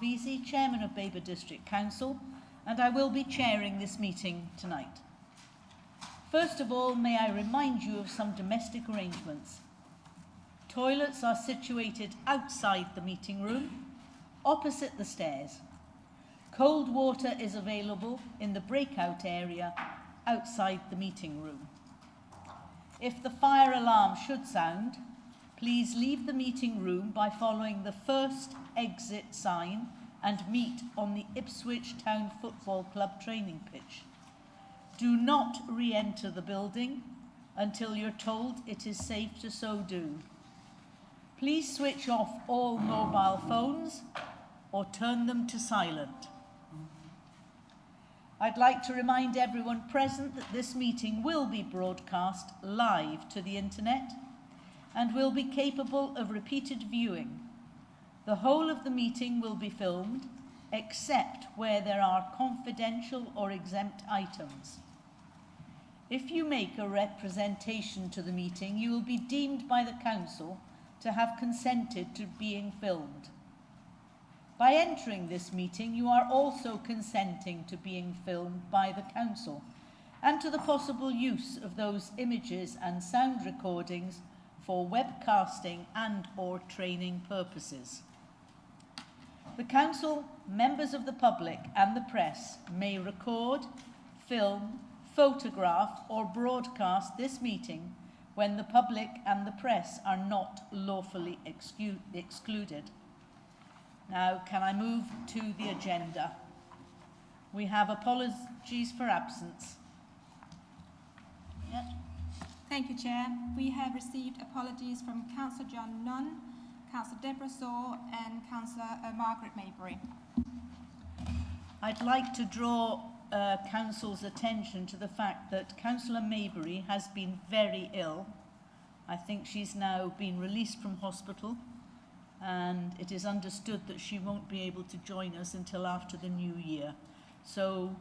Vesey, Chairman of Babergh District Council, and I will be chairing this meeting tonight. First of all, may I remind you of some domestic arrangements. Toilets are situated outside the meeting room, opposite the stairs. Cold water is available in the breakout area outside the meeting room. If the fire alarm should sound, please leave the meeting room by following the first exit sign and meet on the Ipswich Town Football Club training pitch. Do not re-enter the building until you're told it is safe to so do. Please switch off all mobile phones or turn them to silent. I'd like to remind everyone present that this meeting will be broadcast live to the internet and will be capable of repeated viewing. The whole of the meeting will be filmed, except where there are confidential or exempt items. If you make a representation to the meeting, you will be deemed by the council to have consented to being filmed. By entering this meeting, you are also consenting to being filmed by the council and to the possible use of those images and sound recordings for webcasting and or training purposes. The council, members of the public and the press may record, film, photograph or broadcast this meeting when the public and the press are not lawfully excluded. Now, can I move to the agenda? We have apologies for absence. Yep. Thank you, Chair. We have received apologies from Councillor John Nunn, Councillor Deborah Saw and Councillor Margaret Maybury. I'd like to draw Council's attention to the fact that Councillor Maybury has been very ill. I think she's now been released from hospital, and it is understood that she won't be able to join us until after the new year. So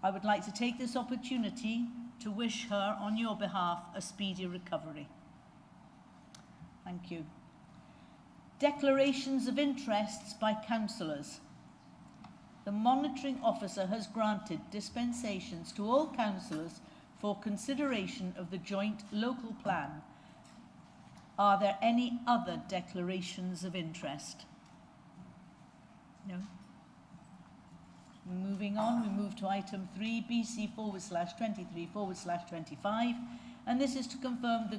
I would like to take this opportunity to wish her, on your behalf, a speedy recovery. Thank you. Declarations of interests by councillors. The monitoring officer has granted dispensations to all councillors for consideration of the joint local plan. Are there any other declarations of interest? No? Moving on, we move to item 3, BC/23/25, and this is to confirm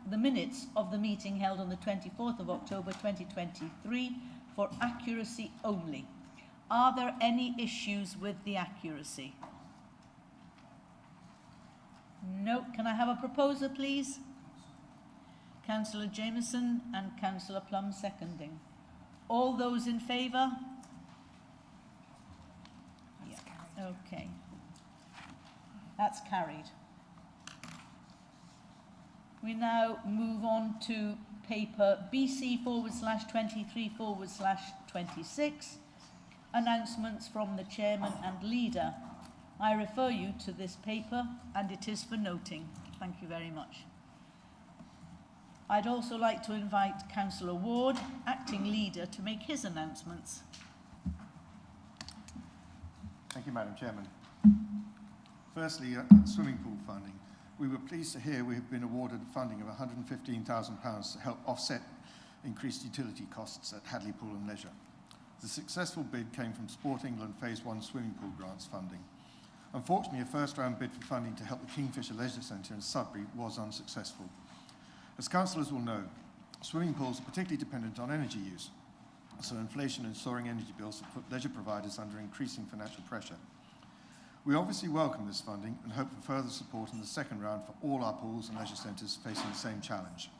the minutes of the meeting held on the 24th of October 2023 for accuracy only. Are there any issues with the accuracy? No. Can I have a proposer, please? Councillor Jameson and Councillor Plum seconding. All those in favour? Yeah. Okay. That's carried. We now move on to paper BC/23/26, announcements from the Chairman and Leader. I refer you to this paper and it is for noting. Thank you very much. I'd also like to invite Councillor Ward, Acting Leader, to make his announcements. Thank you, Madam Chairman. Firstly, swimming pool funding. We were pleased to hear we have been awarded funding of £115,000 to help offset increased utility costs at Hadley Pool and Leisure. The successful bid came from Sport England Phase 1 swimming pool grants funding. Unfortunately, a first-round bid for funding to help the Kingfisher Leisure Centre in Sudbury was unsuccessful. As councillors will know, swimming pools are particularly dependent on energy use, so inflation and soaring energy bills have put leisure providers under increasing financial pressure. We obviously welcome this funding and hope for further support in the second round for all our pools and leisure centres facing the same challenge.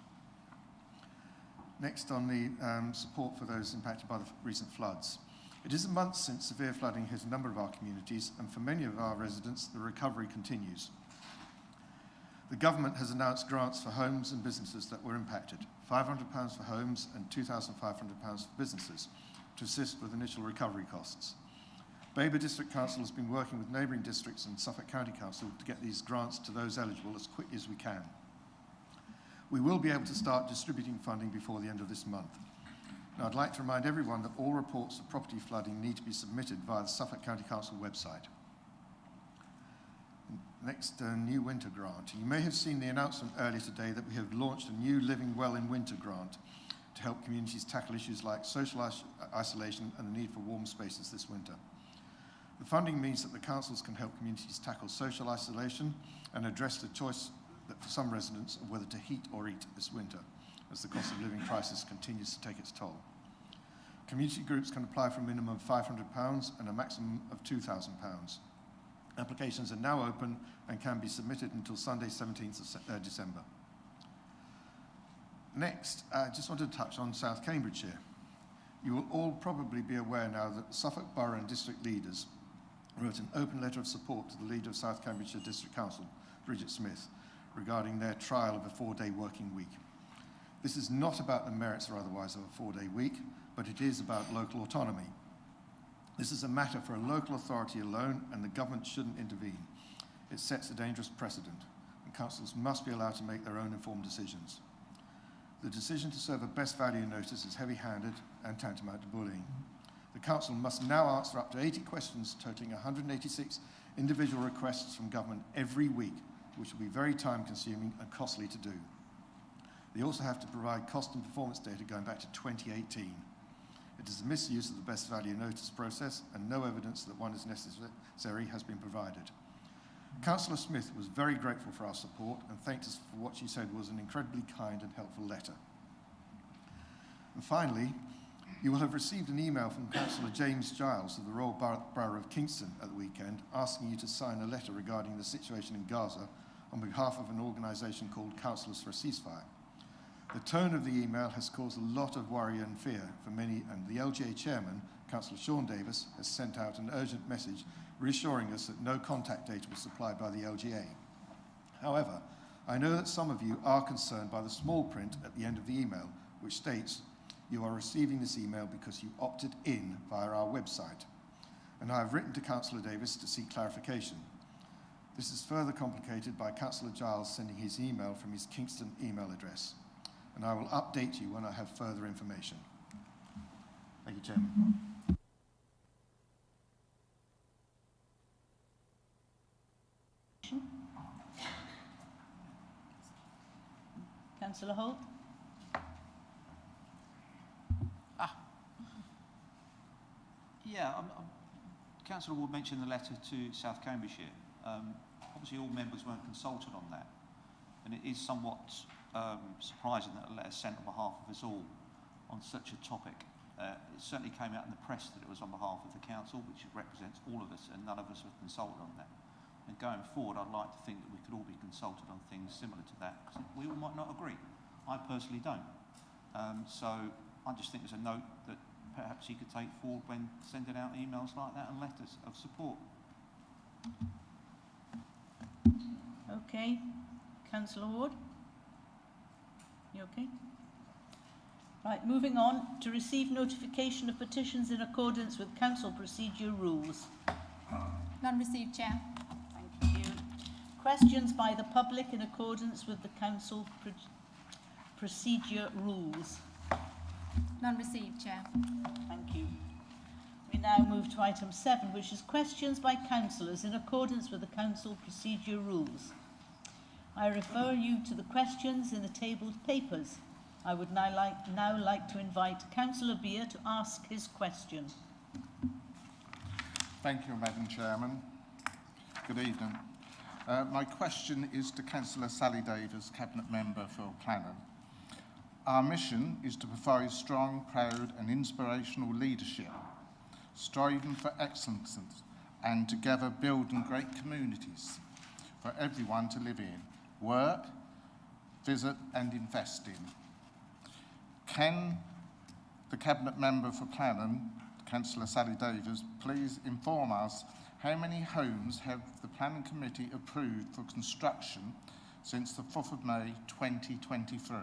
Next, on the support for those impacted by the recent floods. It is a month since severe flooding hit a number of our communities, and for many of our residents, the recovery continues. The government has announced grants for homes and businesses that were impacted, £500 for homes and £2,500 for businesses, to assist with initial recovery costs. Babergh District Council has been working with neighbouring districts and Suffolk County Council to get these grants to those eligible as quickly as we can. We will be able to start distributing funding before the end of this month. Now, I'd like to remind everyone that all reports of property flooding need to be submitted via the Suffolk County Council website. Next, new winter grant. You may have seen the announcement earlier today that we have launched a new Living Well in Winter grant to help communities tackle issues like social isolation and the need for warm spaces this winter. The funding means that the councils can help communities tackle social isolation and address the choice that for some residents of whether to heat or eat this winter, as the cost of living crisis continues to take its toll. Community groups can apply for a minimum of £500 and a maximum of £2,000. Applications are now open and can be submitted until Sunday 17th of December. Next, I just wanted to touch on South Cambridgeshire. You will all probably be aware now that Suffolk Borough and District leaders wrote an open letter of support to the leader of South Cambridgeshire District Council, Bridget Smith, regarding their trial of a 4-day working week. This is not about the merits or otherwise of a 4-day week, but it is about local autonomy. This is a matter for a local authority alone, and the government shouldn't intervene. It sets a dangerous precedent, and councils must be allowed to make their own informed decisions. The decision to serve a best value notice is heavy-handed and tantamount to bullying. The council must now answer up to 80 questions totaling 186 individual requests from government every week, which will be very time-consuming and costly to do. They also have to provide cost and performance data going back to 2018. It is a misuse of the best value notice process, and no evidence that one is necessary has been provided. Councillor Smith was very grateful for our support and thanked us for what she said was an incredibly kind and helpful letter. And finally, you will have received an email from Councillor James Giles of the Royal Borough of Kingston at the weekend asking you to sign a letter regarding the situation in Gaza on behalf of an organisation called Councillors for a Ceasefire. The tone of the email has caused a lot of worry and fear for many, and the LGA chairman, Councillor Sean Davis, has sent out an urgent message reassuring us that no contact data was supplied by the LGA. However, I know that some of you are concerned by the small print at the end of the email, which states, "You are receiving this email because you opted in via our website." And I have written to Councillor Davis to seek clarification. This is further complicated by Councillor Giles sending his email from his Kingston email address. And I will update you when I have further information. Thank you, Chairman. Councillor Holt. Yeah, Councillor Ward mentioned the letter to South Cambridgeshire. Obviously all members weren't consulted on that, and it is somewhat surprising that a letter sent on behalf of us all on such a topic. It certainly came out in the press that it was on behalf of the council, which represents all of us, and none of us were consulted on that. And going forward, I'd like to think that we could all be consulted on things similar to that, because we all might not agree. I personally don't. So I just think there's a note that perhaps he could take forward when sending out emails like that and letters of support. Okay. Councillor Ward. You okay? Right, moving on to receive notification of petitions in accordance with council procedure rules. None received, Chair. Thank you. Questions by the public in accordance with the council procedure rules. None received, Chair. Thank you. We now move to item 7, which is questions by councillors in accordance with the council procedure rules. I refer you to the questions in the tabled papers. I would now like to invite Councillor Beer to ask his question. Thank you, Madam Chairman. Good evening. My question is to Councillor Sally Davis, Cabinet Member for Planning. Our mission is to provide strong, proud and inspirational leadership, striving for excellence and together building great communities for everyone to live in, work, visit and invest in. Can the Cabinet Member for Planning, Councillor Sally Davis, please inform us how many homes have the Planning Committee approved for construction since the 4th of May 2023?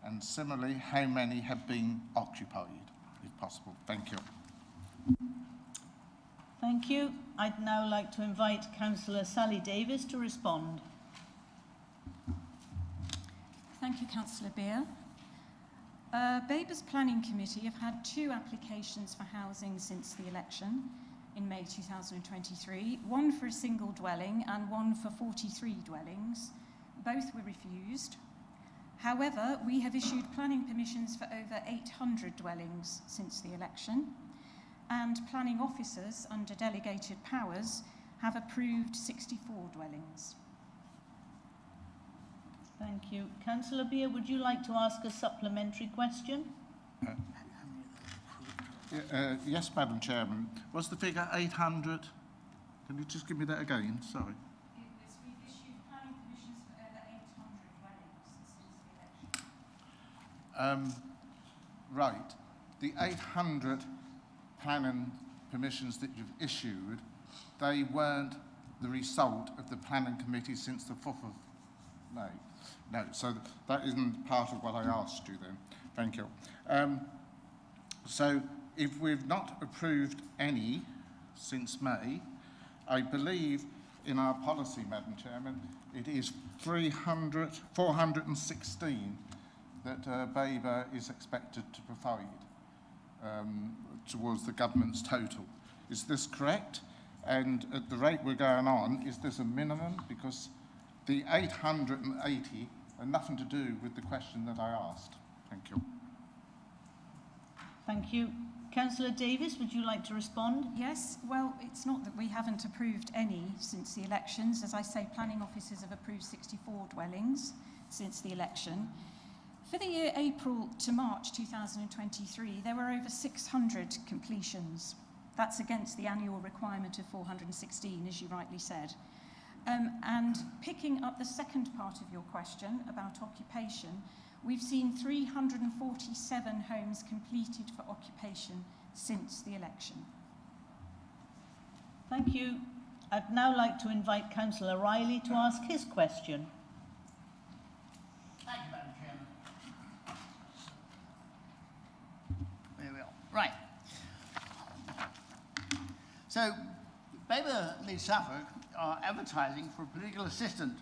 And similarly, how many have been occupied, if possible? Thank you. Thank you. I'd now like to invite Councillor Sally Davis to respond. Thank you, Councillor Beer. Babergh's Planning Committee have had 2 applications for housing since the election in May 2023, one for a single dwelling and one for 43 dwellings. Both were refused. However, we have issued planning permissions for over 800 dwellings since the election, and planning officers under delegated powers have approved 64 dwellings. Thank you. Councillor Beer, would you like to ask a supplementary question? Yes, Madam Chairman. Was the figure 800? Can you just give me that again? Sorry. We've issued planning permissions for over 800 dwellings since the election. Right. The 800 planning permissions that you've issued, they weren't the result of the planning committee since the 4th of May. No, so that isn't part of what I asked you then. Thank you. So if we've not approved any since May, I believe in our policy, Madam Chairman, it is 416 that Babergh is expected to provide towards the government's total. Is this correct? And at the rate we're going on, is this a minimum? Because the 880 are nothing to do with the question that I asked. Thank you. Thank you. Councillor Davis, would you like to respond? Yes, well, it's not that we haven't approved any since the elections. As I say, planning officers have approved 64 dwellings since the election. For the year April to March 2023, there were over 600 completions. That's against the annual requirement of 416, as you rightly said. And picking up the second part of your question about occupation, we've seen 347 homes completed for occupation since the election. Thank you. I'd now like to invite Councillor Riley to ask his question. Thank you, Madam Chairman. There we are. Right. So, Babergh and Suffolk are advertising for a political assistant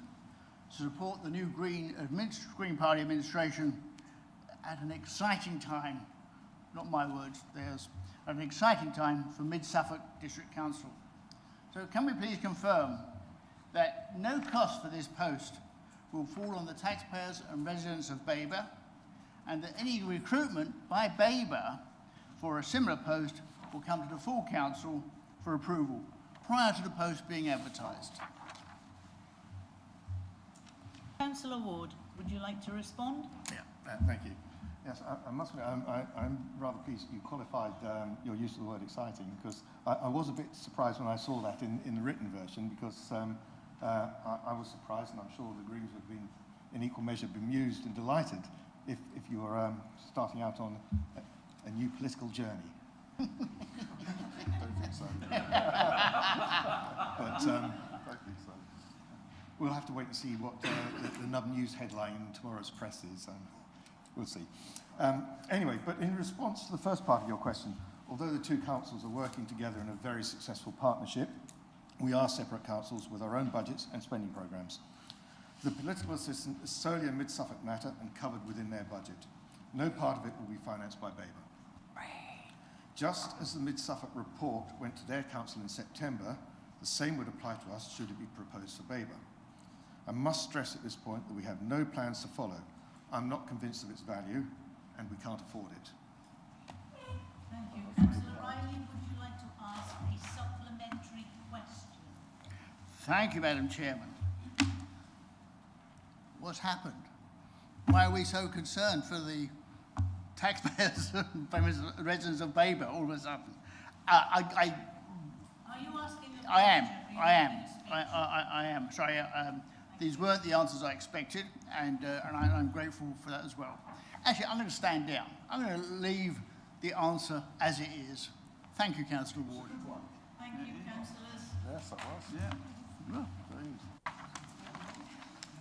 to support the new Green Party administration at an exciting time, not my words, theirs, at an exciting time for Mid-Suffolk District Council. So can we please confirm that no cost for this post will fall on the taxpayers and residents of Babergh, and that any recruitment by Babergh for a similar post will come to the full council for approval prior to the post being advertised? Councillor Ward, would you like to respond? Yeah, thank you. Yes, I must admit, I'm rather pleased you qualified your use of the word exciting, because I was a bit surprised when I saw that in the written version, because I was surprised, and I'm sure the Greens would have been in equal measure bemused and delighted if you were starting out on a new political journey. Don't think so. But Don't think so. we'll have to wait and see what the Nub News headline in tomorrow's press is. We'll see. Anyway, but in response to the first part of your question, although the two councils are working together in a very successful partnership, we are separate councils with our own budgets and spending programmes. The political assistance is solely a Mid-Suffolk matter and covered within their budget. No part of it will be financed by Babergh. Just as the Mid-Suffolk report went to their council in September, the same would apply to us should it be proposed for Babergh. I must stress at this point that we have no plans to follow. I'm not convinced of its value, and we can't afford it. Thank you. Councillor Riley, would you like to ask a supplementary question? Thank you, Madam Chairman. What's happened? Why are we so concerned for the taxpayers and residents of Babergh all of a sudden? Are you asking a question? I am. Sorry, these weren't the answers I expected, and I'm grateful for that as well. Actually, I'm going to stand down. I'm going to leave the answer as it is. Thank you, Councillor Ward. Thank you, councillors. Yes, that was. Yeah.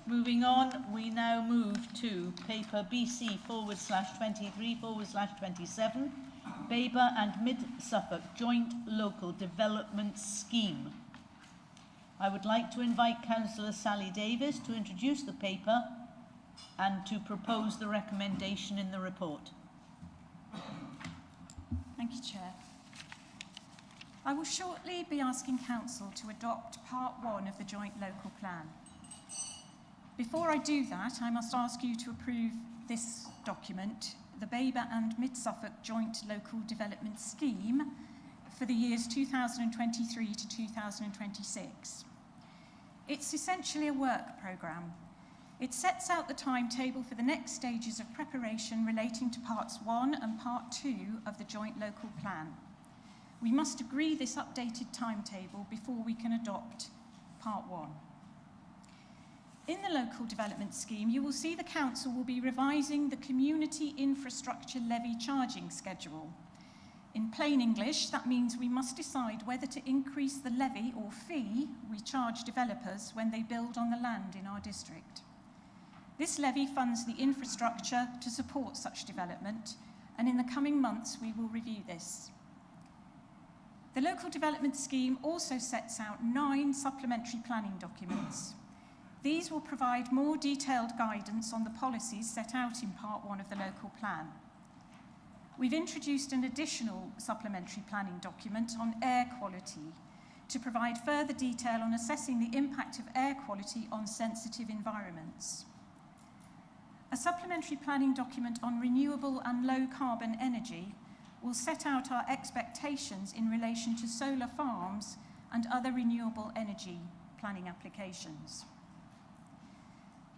Moving on, we now move to paper BC/23/27, Babergh and Mid-Suffolk Joint Local Development Scheme. I would like to invite Councillor Sally Davis to introduce the paper and to propose the recommendation in the report. Chair. I will shortly be asking Council to adopt Part 1 of the Joint Local Plan. Before I do that, I must ask you to approve this document, the Babergh and Mid-Suffolk Joint Local Development Scheme for the years 2023 to 2026. It's essentially a work programme. It sets out the timetable for the next stages of preparation relating to Parts 1 and Part 2 of the Joint Local Plan. We must agree this updated timetable before we can adopt Part 1. In the Local Development Scheme, you will see the Council will be revising the Community Infrastructure Levy charging schedule. In plain English, that means we must decide whether to increase the levy or fee we charge developers when they build on the land in our district. This levy funds the infrastructure to support such development, and in the coming months we will review this. The Local Development Scheme also sets out 9 supplementary planning documents. These will provide more detailed guidance on the policies set out in Part 1 of the Local Plan. We've introduced an additional supplementary planning document on air quality to provide further detail on assessing the impact of air quality on sensitive environments. A supplementary planning document on renewable and low carbon energy will set out our expectations in relation to solar farms and other renewable energy planning applications.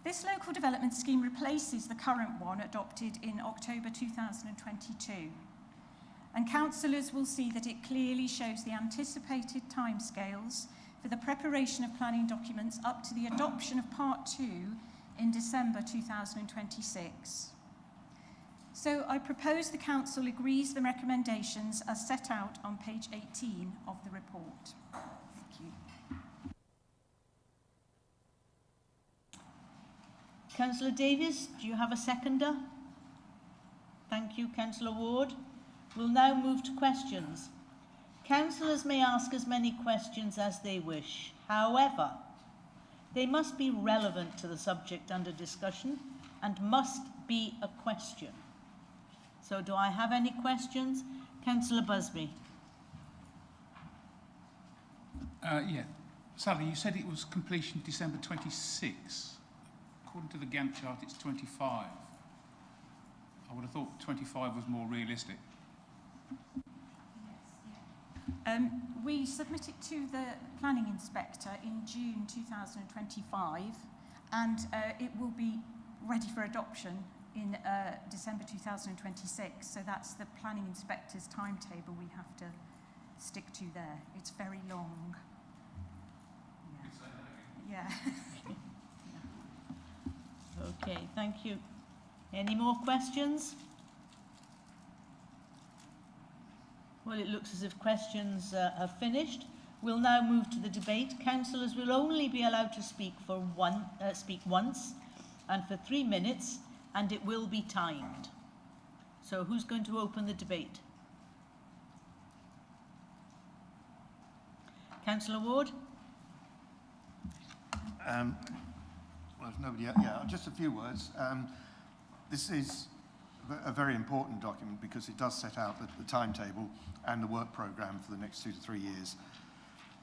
This local development scheme replaces the current one adopted in October 2022. And councillors will see that it clearly shows the anticipated timescales for the preparation of planning documents up to the adoption of Part 2 in December 2026. So I propose the Council agrees the recommendations as set out on page 18 of the report. Thank you. Councillor Davies, do you have a seconder? Thank you, Councillor Ward. We'll now move to questions. Councillors may ask as many questions as they wish. However, they must be relevant to the subject under discussion and must be a question. So do I have any questions? Councillor Busby. Yeah. Sally, you said it was completion December 26. According to the Gantt chart, it's 25. I would have thought 25 was more realistic. We submitted to the planning inspector in June 2025, and it will be ready for adoption in December 2026. So that's the planning inspector's timetable we have to stick to there. It's very long. Yeah. Okay, thank you. Any more questions? Well, it looks as if questions have finished. We'll now move to the debate. Councillors will only be allowed to speak once and for 3 minutes, and it will be timed. So who's going to open the debate? Councillor Ward? Well, if nobody else, yeah, just a few words. This is a very important document because it does set out the timetable and the work programme for the next 2 to 3 years.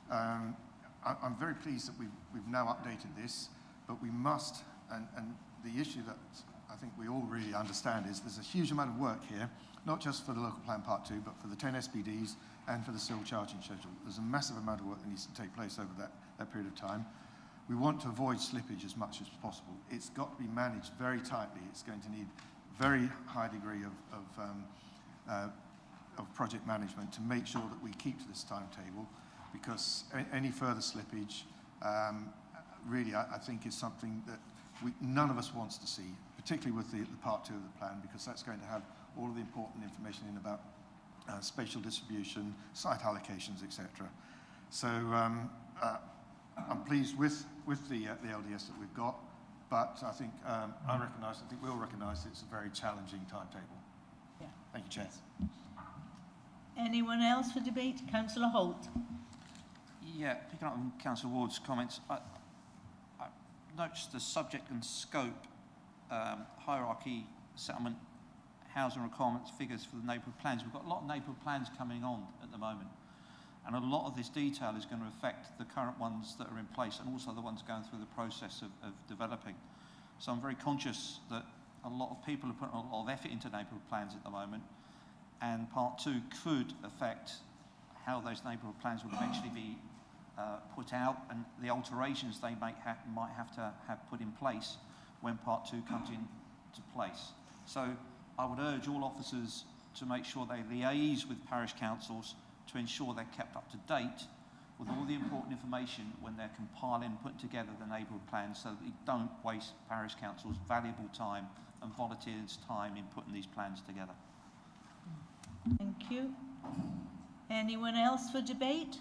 I'm very pleased that we've now updated this, but we must, and the issue that I think we all really understand is there's a huge amount of work here, not just for the Local Plan Part 2, but for the 10 SPDs and for the civil charging schedule. There's a massive amount of work that needs to take place over that period of time. We want to avoid slippage as much as possible. It's got to be managed very tightly. It's going to need very high degree of project management to make sure that we keep to this timetable, because any further slippage really I think is something that none of us wants to see, particularly with the Part 2 of the plan, because that's going to have all of the important information in about spatial distribution, site allocations, etc. So I'm pleased with the LDS that we've got, but I think we all recognise it's a very challenging timetable. Yeah. Thank you, Chair. Anyone else for debate? Councillor Holt. Yeah, picking up on Councillor Ward's comments, I noticed the subject and scope, hierarchy, settlement, housing requirements figures for the neighbourhood plans. We've got a lot of neighbourhood plans coming on at the moment, and a lot of this detail is going to affect the current ones that are in place and also the ones going through the process of developing. So I'm very conscious that a lot of people are putting a lot of effort into neighbourhood plans at the moment, and part 2 could affect how those neighbourhood plans will eventually be put out and the alterations they might have to have put in place when part 2 comes into place. So I would urge all officers to make sure they liaise with parish councils to ensure they're kept up to date with all the important information when they're compiling and putting together the neighbourhood plans, so that they don't waste parish councils' valuable time and volunteers' time in putting these plans together. Thank you. Anyone else for debate?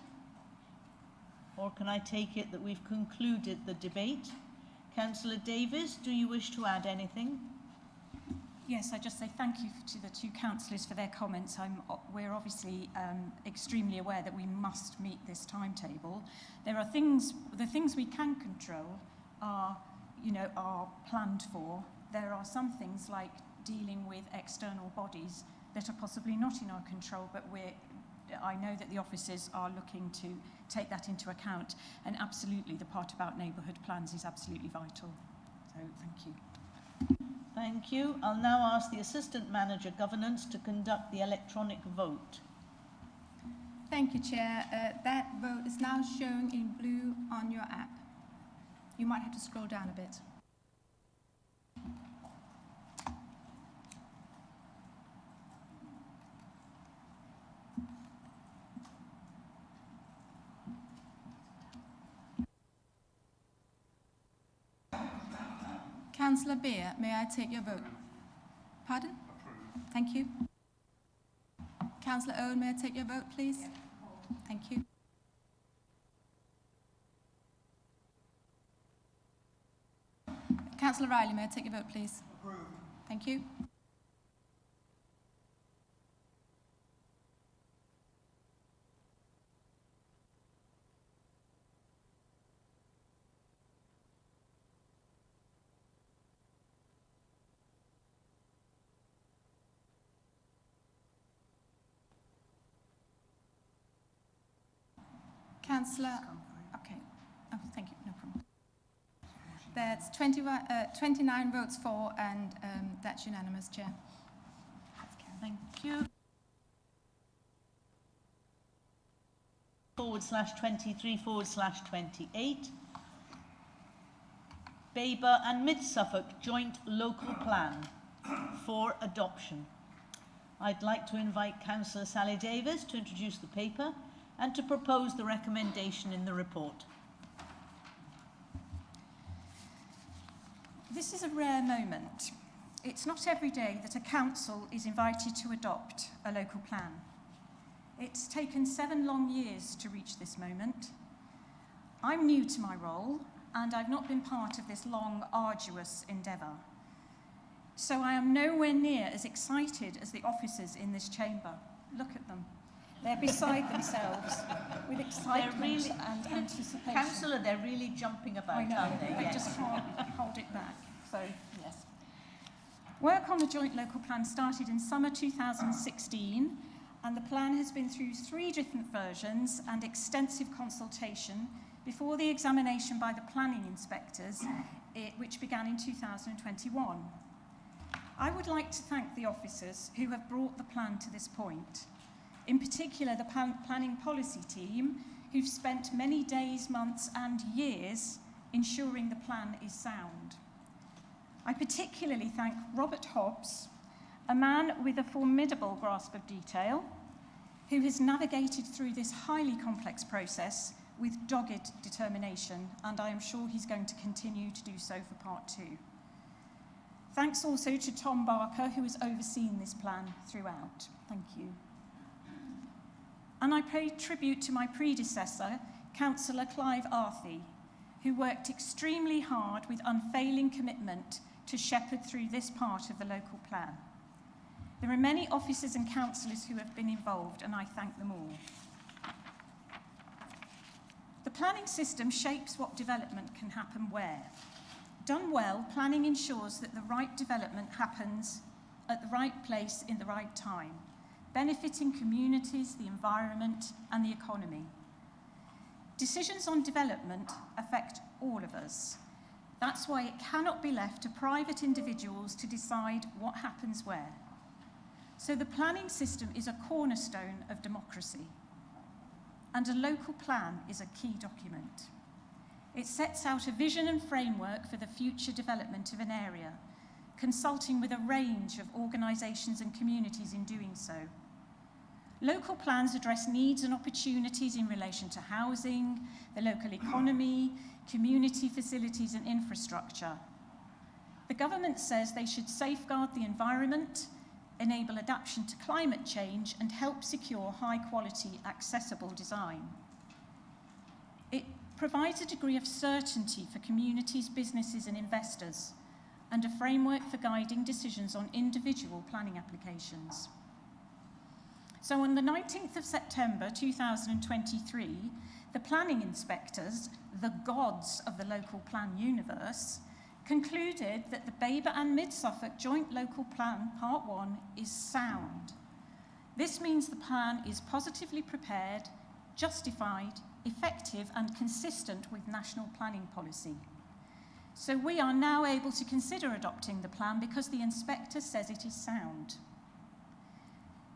Or can I take it that we've concluded the debate? Councillor Davies, do you wish to add anything? Yes, I just say thank you to the 2 councillors for their comments. We're obviously extremely aware that we must meet this timetable. There are the things we can control are planned for. There are some things like dealing with external bodies that are possibly not in our control, but I know that the officers are looking to take that into account, and absolutely the part about neighbourhood plans is absolutely vital. So thank you. Thank you. I'll now ask the Assistant Manager Governance to conduct the electronic vote. Thank you, Chair. That vote is now showing in blue on your app. You might have to scroll down a bit. Councillor Beer, may I take your vote? Pardon? Approved. Thank you. Councillor Owen, may I take your vote, please? Yeah. Thank you. Councillor Riley, may I take your vote, please? Approved. Thank you. Councillor, okay, oh, thank you, no problem. That's 29 votes for, and that's unanimous, Chair. Thank you. /23/28. Babergh and Mid-Suffolk Joint Local Plan for adoption. I'd like to invite Councillor Sally Davies to introduce the paper and to propose the recommendation in the report. This is a rare moment. It's not every day that a council is invited to adopt a local plan. It's taken 7 long years to reach this moment. I'm new to my role, and I've not been part of this long, arduous endeavour. So I am nowhere near as excited as the officers in this chamber. Look at them. They're beside themselves with excitement and anticipation. Councillor, they're really jumping about, I know, aren't they? they Yes. just can't hold it back. So, yes. Work on the joint local plan started in summer 2016, and the plan has been through 3 different versions and extensive consultation before the examination by the planning inspectors, which began in 2021. I would like to thank the officers who have brought the plan to this point. In particular, the planning policy team, who've spent many days, months and years ensuring the plan is sound. I particularly thank Robert Hobbs, a man with a formidable grasp of detail, who has navigated through this highly complex process with dogged determination, and I am sure he's going to continue to do so for part 2. Thanks also to Tom Barker, who has overseen this plan throughout. Thank you. And I pay tribute to my predecessor, Councillor Clive Arthey, who worked extremely hard with unfailing commitment to shepherd through this part of the local plan. There are many officers and councillors who have been involved, and I thank them all. The planning system shapes what development can happen where. Done well, planning ensures that the right development happens at the right place in the right time, benefiting communities, the environment, and the economy. Decisions on development affect all of us. That's why it cannot be left to private individuals to decide what happens where. So the planning system is a cornerstone of democracy, and a local plan is a key document. It sets out a vision and framework for the future development of an area, consulting with a range of organisations and communities in doing so. Local plans address needs and opportunities in relation to housing, the local economy, community facilities and infrastructure. The government says they should safeguard the environment, enable adaptation to climate change, and help secure high-quality, accessible design. It provides a degree of certainty for communities, businesses and investors, and a framework for guiding decisions on individual planning applications. So on the 19th of September 2023, the planning inspectors, the gods of the local plan universe, concluded that the Babergh and Mid-Suffolk Joint Local Plan Part 1 is sound. This means the plan is positively prepared, justified, effective and consistent with national planning policy. So we are now able to consider adopting the plan because the inspector says it is sound.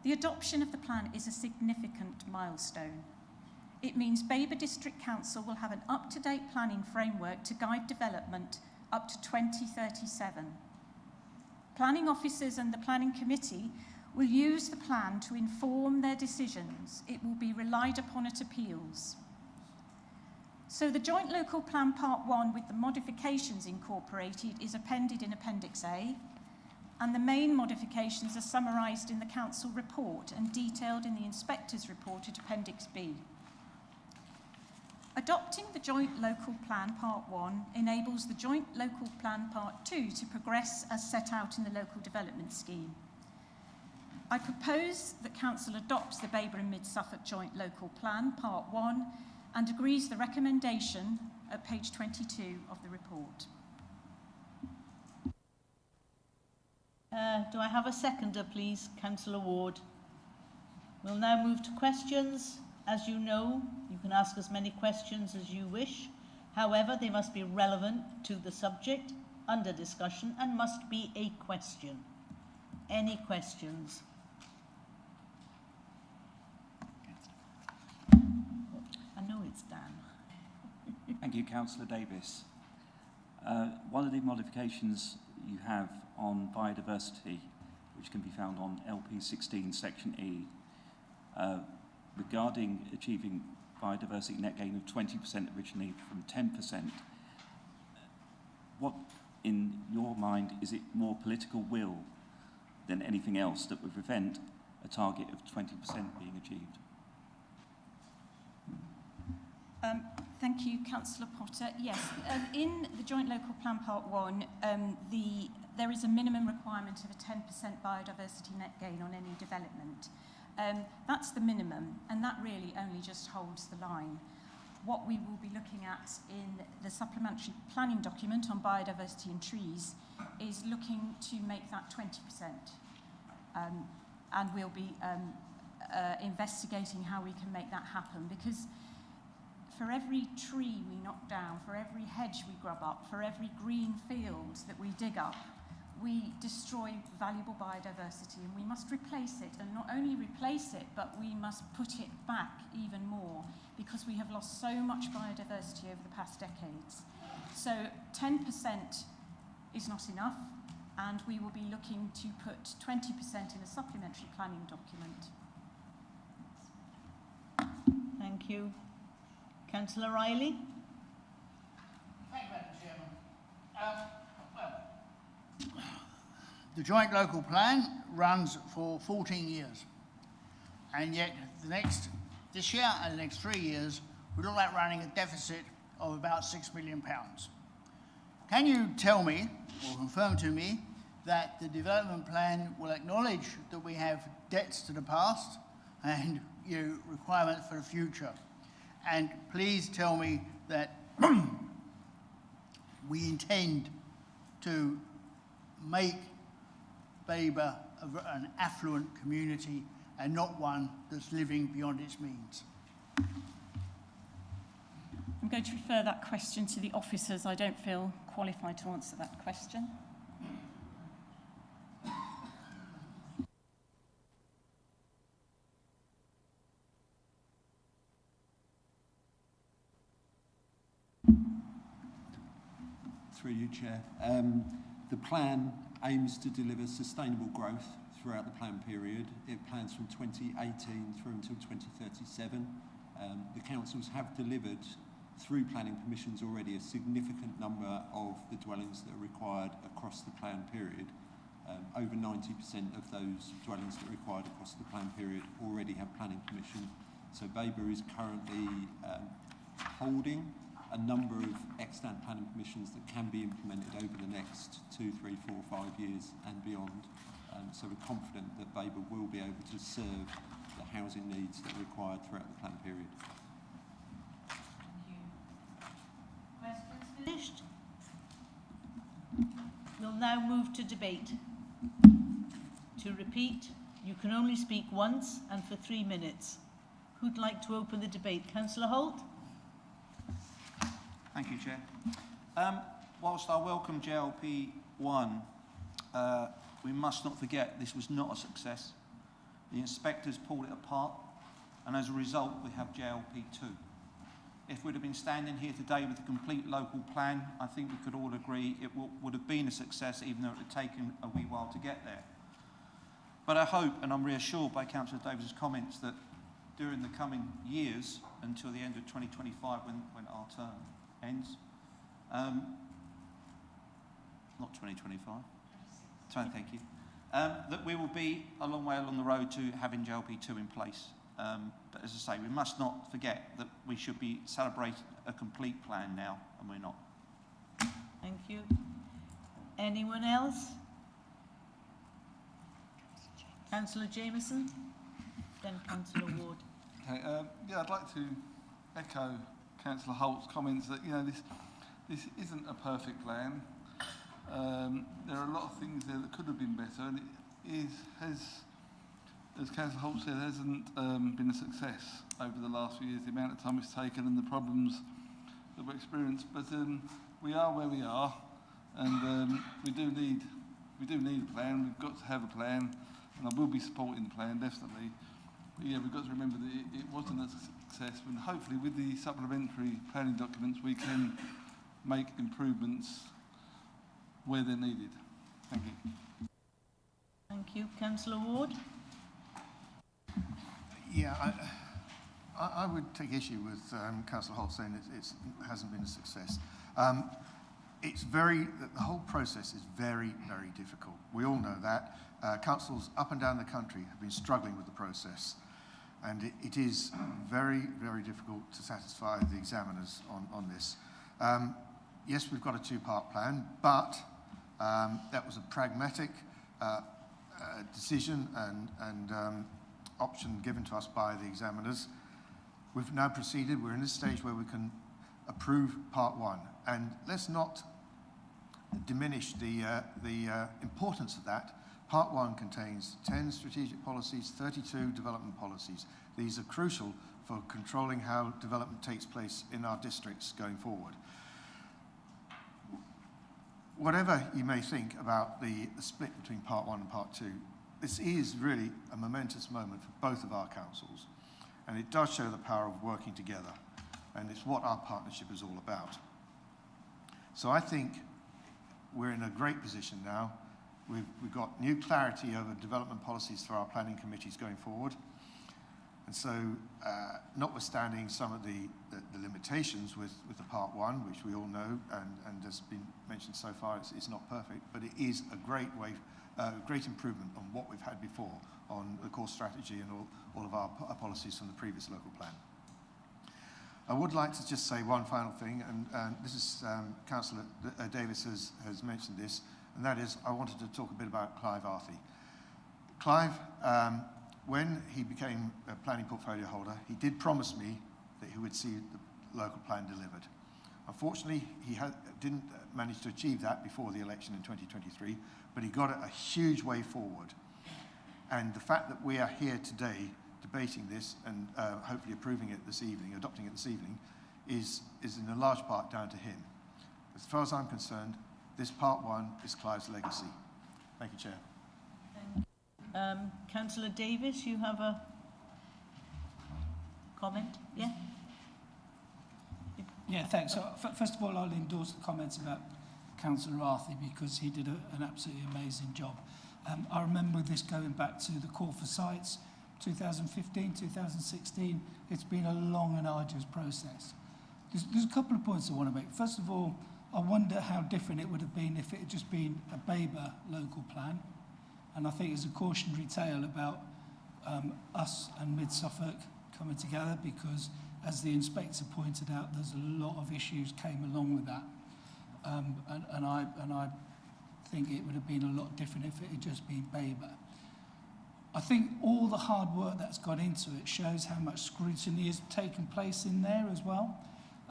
The adoption of the plan is a significant milestone. It means Babergh District Council will have an up-to-date planning framework to guide development up to 2037. Planning officers and the planning committee will use the plan to inform their decisions. It will be relied upon at appeals. So the Joint Local Plan Part 1 with the modifications incorporated is appended in Appendix A, and the main modifications are summarised in the Council report and detailed in the Inspector's report at Appendix B. Adopting the Joint Local Plan Part 1 enables the Joint Local Plan Part 2 to progress as set out in the Local Development Scheme. I propose that Council adopts the Babergh and Mid-Suffolk Joint Local Plan Part 1 and agrees the recommendation at page 22 of the report. Do I have a seconder, please? Councillor Ward. We'll now move to questions. As you know, you can ask as many questions as you wish. However, they must be relevant to the subject under discussion and must be a question. Any questions? I know it's Dan. Thank you, Councillor Davis. One of the modifications you have on biodiversity, which can be found on LP 16, Section E, regarding achieving biodiversity net gain of 20% originally from 10%, what, in your mind, is it more political will than anything else that would prevent a target of 20% being achieved? Thank you, Councillor Potter. Yes, in the Joint Local Plan Part 1, there is a minimum requirement of a 10% biodiversity net gain on any development. That's the minimum, and that really only just holds the line. What we will be looking at in the supplementary planning document on biodiversity and trees is looking to make that 20%. And we'll be investigating how we can make that happen, because for every tree we knock down, for every hedge we grub up, for every green field that we dig up, we destroy valuable biodiversity, and we must replace it. And not only replace it, but we must put it back even more, because we have lost so much biodiversity over the past decades. So 10% is not enough, and we will be looking to put 20% in a supplementary planning document. Thank you. Councillor Riley. Thank you, Madam Chairman. The Joint Local Plan runs for 14 years, and yet this year and the next 3 years, we look like running a deficit of about £6 million. Can you tell me, or confirm to me, that the development plan will acknowledge that we have debts to the past and requirements for the future? And please tell me that we intend to make Babergh of an affluent community and not one that's living beyond its means? I'm going to refer that question to the officers. I don't feel qualified to answer that question. Through you, Chair. The plan aims to deliver sustainable growth throughout the plan period. It plans from 2018 through until 2037. The councils have delivered, through planning permissions already, a significant number of the dwellings that are required across the plan period. Over 90% of those dwellings that are required across the plan period already have planning permission. So Babergh is currently holding a number of extant planning permissions that can be implemented over the next 2, 3, 4, 5 years and beyond. So we're confident that Babergh will be able to serve the housing needs that are required throughout the plan period. Questions finished? We'll now move to debate. To repeat, you can only speak once and for 3 minutes. Who'd like to open the debate? Councillor Holt? Thank you, Chair. Whilst I welcome JLP 1, we must not forget this was not a success. The inspectors pulled it apart, and as a result, we have JLP 2. If we'd have been standing here today with a complete local plan, I think we could all agree it would have been a success, even though it had taken a wee while to get there. But I hope, and I'm reassured by Councillor Davis's comments, that during the coming years, until the end of 2025, when our term ends, not 2025, thank you, that we will be a long way along the road to having JLP2 in place. But as I say, we must not forget that we should be celebrating a complete plan now, and we're not. Thank you. Anyone else? Councillor Jameson, then Councillor Ward. Okay, yeah, I'd like to echo Councillor Holt's comments that, you know, this isn't a perfect plan. There are a lot of things there that could have been better, and it has, as Councillor Holt said, hasn't been a success over the last few years, the amount of time it's taken and the problems that we've experienced. But we are where we are, and we do need a plan. We've got to have a plan, and I will be supporting the plan, definitely. But yeah, we've got to remember that it wasn't a success, and hopefully with the supplementary planning documents we can make improvements where they're needed. Thank you. Thank you. Councillor Ward? Yeah, I would take issue with Councillor Holt saying it hasn't been a success. The whole process is very, very difficult. We all know that. Councils up and down the country have been struggling with the process, and it is very, very difficult to satisfy the examiners on this. Yes, we've got a two-part plan, but that was a pragmatic decision and option given to us by the examiners. We've now proceeded. We're in a stage where we can approve part one, and let's not diminish the importance of that. Part one contains 10 strategic policies, 32 development policies. These are crucial for controlling how development takes place in our districts going forward. Whatever you may think about the split between part one and part two, this is really a momentous moment for both of our councils, and it does show the power of working together, and it's what our partnership is all about. So I think we're in a great position now. We've got new clarity over development policies for our planning committees going forward. And so, notwithstanding some of the limitations with the part one, which we all know and has been mentioned so far, it's not perfect, but it is a great great improvement on what we've had before on the core strategy and all of our policies from the previous local plan. I would like to just say one final thing, and this is Councillor Davis has mentioned this, and that is I wanted to talk a bit about Clive Arthey. Clive, when he became a planning portfolio holder, he did promise me that he would see the local plan delivered. Unfortunately, he didn't manage to achieve that before the election in 2023, but he got a huge way forward. And the fact that we are here today debating this and hopefully approving it this evening, adopting it this evening, is in a large part down to him. As far as I'm concerned, this part 1 is Clive's legacy. Thank you, Chair. Councillor Davies, you have a comment? Yeah? Yeah, thanks. So, first of all, I'll endorse the comments about Councillor Arthey because he did an absolutely amazing job. I remember this going back to the call for sites, 2015, 2016. It's been a long and arduous process. There's a couple of points I want to make. First of all, I wonder how different it would have been if it had just been a Babergh local plan. And I think it's a cautionary tale about us and Mid-Suffolk coming together because, as the inspector pointed out, there's a lot of issues came along with that. And I think it would have been a lot different if it had just been Babergh. I think all the hard work that's gone into it shows how much scrutiny has taken place in there as well.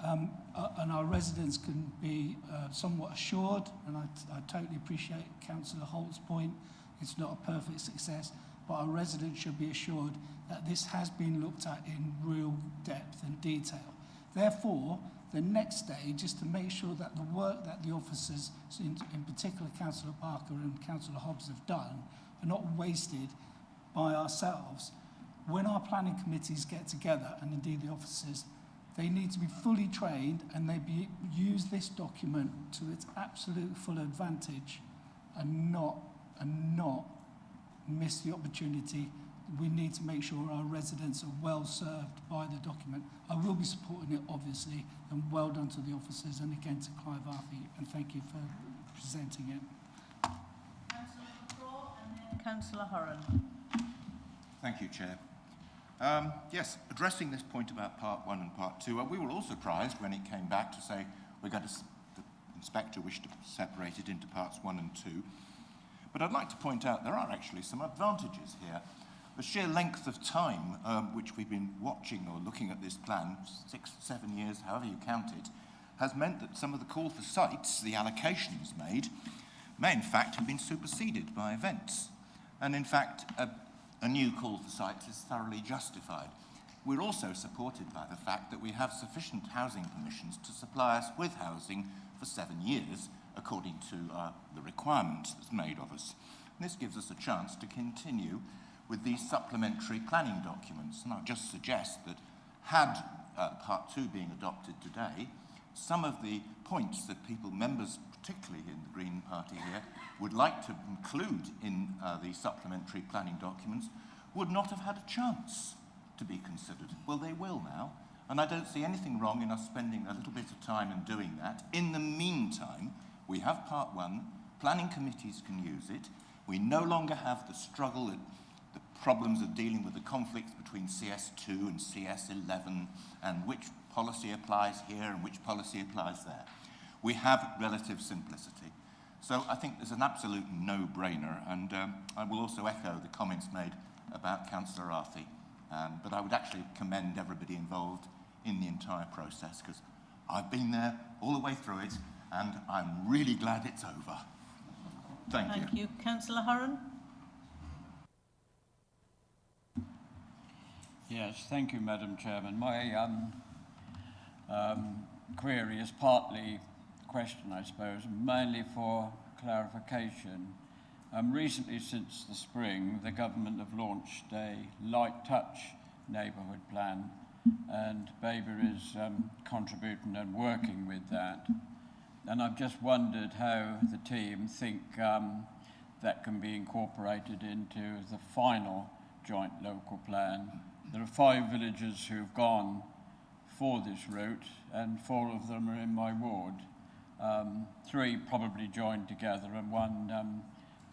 And our residents can be somewhat assured, and I totally appreciate Councillor Holt's point, it's not a perfect success, but our residents should be assured that this has been looked at in real depth and detail. Therefore, the next stage is to make sure that the work that the officers, in particular Councillor Parker and Councillor Hobbs, have done are not wasted by ourselves. When our planning committees get together, and indeed the officers, they need to be fully trained and use this document to its absolute full advantage and not miss the opportunity. We need to make sure our residents are well served by the document. I will be supporting it, obviously, and well done to the officers and again to Clive Arthey, and thank you for presenting it. Councillor McCraw and then Councillor Horan. Thank you, Chair. Yes, addressing this point about part 1 and part 2, we were all surprised when it came back to say the inspector wished to separate it into parts 1 and 2. But I'd like to point out there are actually some advantages here. The sheer length of time which we've been watching or looking at this plan, 6, 7 years, however you count it, has meant that some of the call for sites, the allocations made, may in fact have been superseded by events. And in fact, a new call for sites is thoroughly justified. We're also supported by the fact that we have sufficient housing permissions to supply us with housing for 7 years, according to the requirements that's made of us. And this gives us a chance to continue with these supplementary planning documents. And I'll just suggest that had part 2 being adopted today, some of the points that members, particularly in the Green Party here, would like to include in the supplementary planning documents would not have had a chance to be considered. Well, they will now, and I don't see anything wrong in us spending a little bit of time in doing that. In the meantime, we have part 1, planning committees can use it. We no longer have the struggle, the problems of dealing with the conflicts between CS2 and CS11 and which policy applies here and which policy applies there. We have relative simplicity. So I think there's an absolute no-brainer, and I will also echo the comments made about Councillor Arthey, but I would actually commend everybody involved in the entire process because I've been there all the way through it, and I'm really glad it's over. Thank you. Thank you. Councillor Horan? Yes, thank you, Madam Chairman. My query is partly a question, I suppose, mainly for clarification. Recently, since the spring, the government have launched a light touch neighbourhood plan, and Babergh is contributing and working with that. And I've just wondered how the team think that can be incorporated into the final joint local plan. There are 5 villages who've gone for this route, and 4 of them are in my ward. 3 probably joined together and 1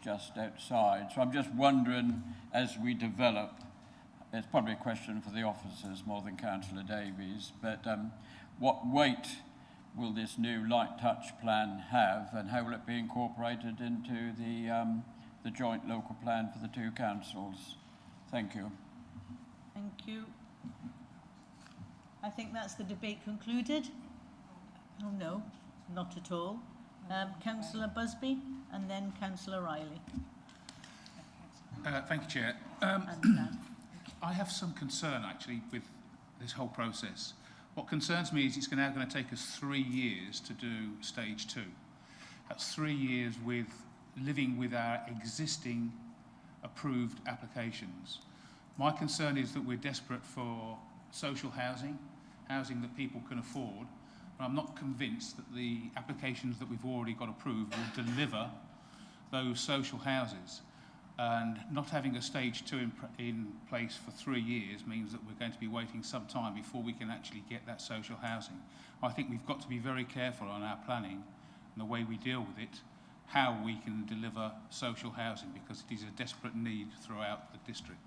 just outside. So I'm just wondering, as we develop, it's probably a question for the officers more than Councillor Davies, but what weight will this new light touch plan have, and how will it be incorporated into the joint local plan for the 2 councils? Thank you. Thank you. I think that's the debate concluded. Oh no, not at all. Councillor Busby and then Councillor Riley. Thank you, Chair. And Dan. I have some concern, actually, with this whole process. What concerns me is it's now going to take us 3 years to do stage 2. That's 3 years with living with our existing approved applications. My concern is that we're desperate for social housing, housing that people can afford, and I'm not convinced that the applications that we've already got approved will deliver those social houses. And not having a stage 2 in place for 3 years means that we're going to be waiting some time before we can actually get that social housing. I think we've got to be very careful on our planning and the way we deal with it, how we can deliver social housing, because it is a desperate need throughout the district.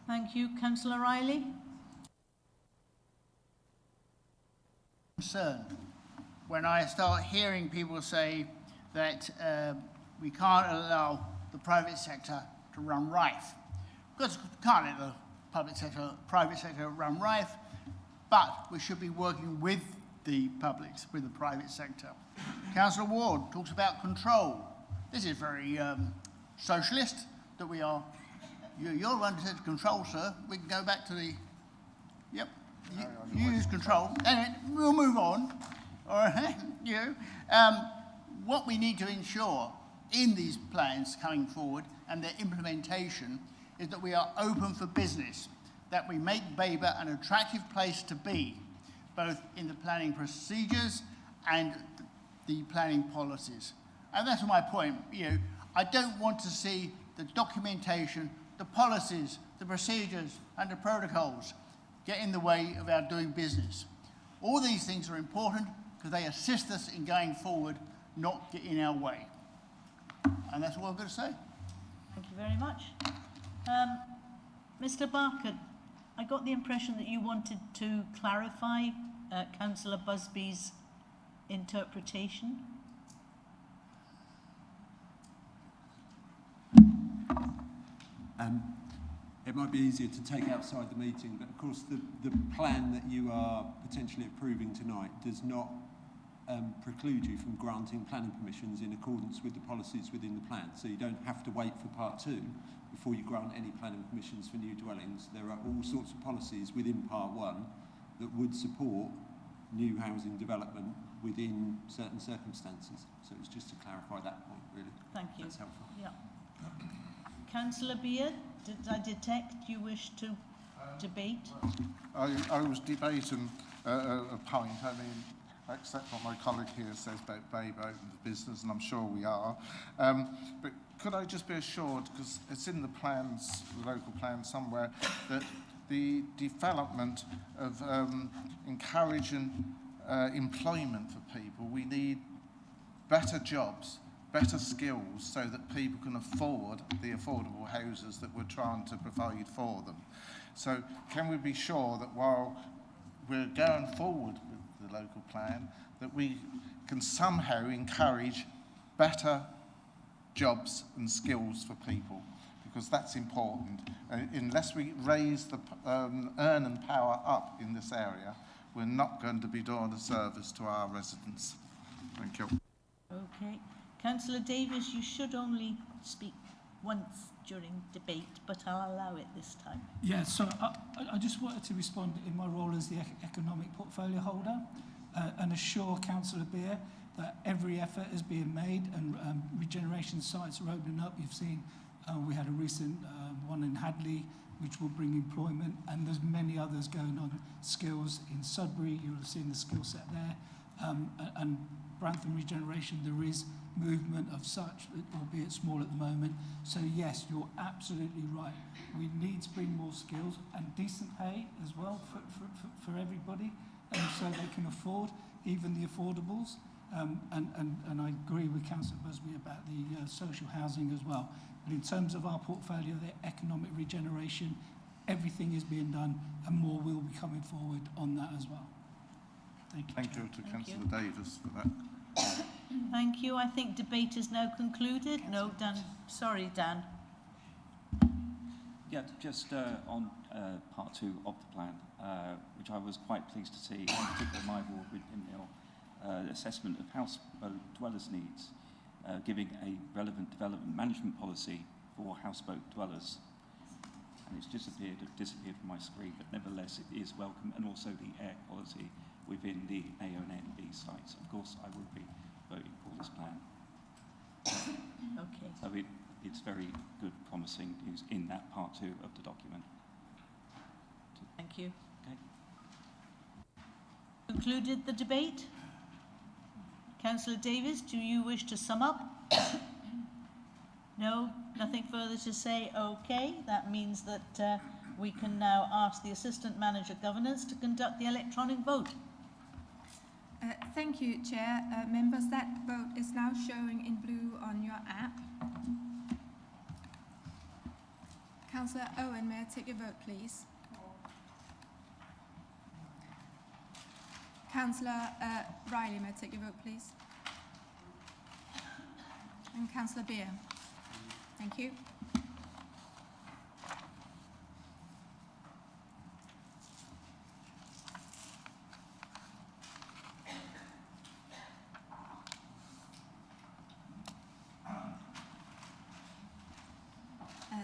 Thank you. Councillor Riley? Concern when I start hearing people say that we can't allow the private sector to run rife. Because we can't let the private sector run rife, but we should be working with the private sector. Councillor Ward talks about control. This is very socialist that we are. You're under control, sir. We can go back to the. Yep. You use control. Anyway, we'll move on. All right. What we need to ensure in these plans coming forward and their implementation is that we are open for business, that we make Babergh an attractive place to be, both in the planning procedures and the planning policies. And that's my point. I don't want to see the documentation, the policies, the procedures, and the protocols get in the way of our doing business. All these things are important because they assist us in going forward, not get in our way. And that's all I'm going to say. Thank you very much. Mr. Barker, I got the impression that you wanted to clarify Councillor Busby's interpretation. It might be easier to take outside the meeting, but of course the plan that you are potentially approving tonight does not preclude you from granting planning permissions in accordance with the policies within the plan. So you don't have to wait for part 2 before you grant any planning permissions for new dwellings. There are all sorts of policies within part 1 that would support new housing development within certain circumstances. So it's just to clarify that point, really. Thank you. That's helpful. Yeah. Councillor Beard, did I detect you wish to debate? I was debating a point. I mean, except what my colleague here says about Babergh and the business, and I'm sure we are. But could I just be assured, because it's in the plans, the local plan somewhere, that the development of encouraging employment for people, we need better jobs, better skills, so that people can afford the affordable houses that we're trying to provide for them. So can we be sure that while we're going forward with the local plan, that we can somehow encourage better jobs and skills for people? Because that's important. Unless we raise the earning power up in this area, we're not going to be doing a service to our residents. Thank you. Okay. Councillor Davis, you should only speak once during debate, but I'll allow it this time. Yeah, so I just wanted to respond in my role as the economic portfolio holder and assure Councillor Beer that every effort is being made and regeneration sites are opening up. You've seen we had a recent one in Hadley, which will bring employment, and there's many others going on. Skills in Sudbury, you'll have seen the skill set there, and Grantham regeneration, there is movement of such, albeit small at the moment. So yes, you're absolutely right. We need to bring more skills and decent pay as well for everybody, and so they can afford even the affordables. And I agree with Councillor Busby about the social housing as well. But in terms of our portfolio, the economic regeneration, everything is being done, and more will be coming forward on that as well. Thank you. Thank you to Councillor Davis for that. Thank you. I think debate is now concluded. No, Dan. Sorry, Dan. Yeah, just on part 2 of the plan, which I was quite pleased to see, in particular my ward with Windmill, assessment of house dwellers' needs. giving a relevant development management policy for houseboat dwellers. And it's disappeared from my screen, but nevertheless it is welcome, and also the air quality within the AONB sites. Of course, I will be voting for this plan. Okay. So it's very good, promising news in that part 2 of the document. Thank you. Okay. Concluded the debate. Councillor Davies, do you wish to sum up? No, nothing further to say. Okay, that means that we can now ask the Assistant Manager Governance to conduct the electronic vote. Thank you, Chair. Members, that vote is now showing in blue on your app. Councillor Owen, may I take your vote, please? Councillor Riley, may I take your vote, please? And Councillor Beer. Thank you.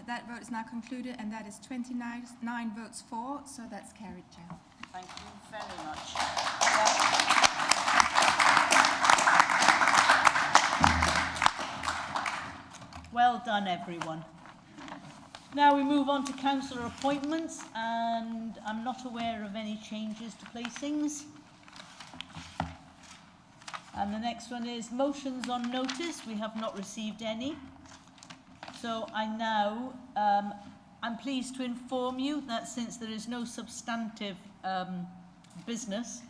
That vote is now concluded, and that is 29 votes for, so that's carried, Chair. Thank you very much. Well done, everyone. Now we move on to councillor appointments, and I'm not aware of any changes to placings. And the next one is motions on notice. We have not received any. So I now, I'm pleased to inform you that since there is no substantive business,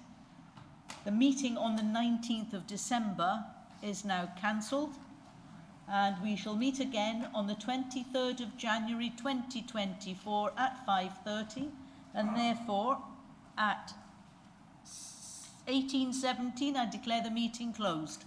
the meeting on the 19th of December is now cancelled, and we shall meet again on the 23rd of January 2024 at 5:30, and therefore at 18:17 I declare the meeting closed.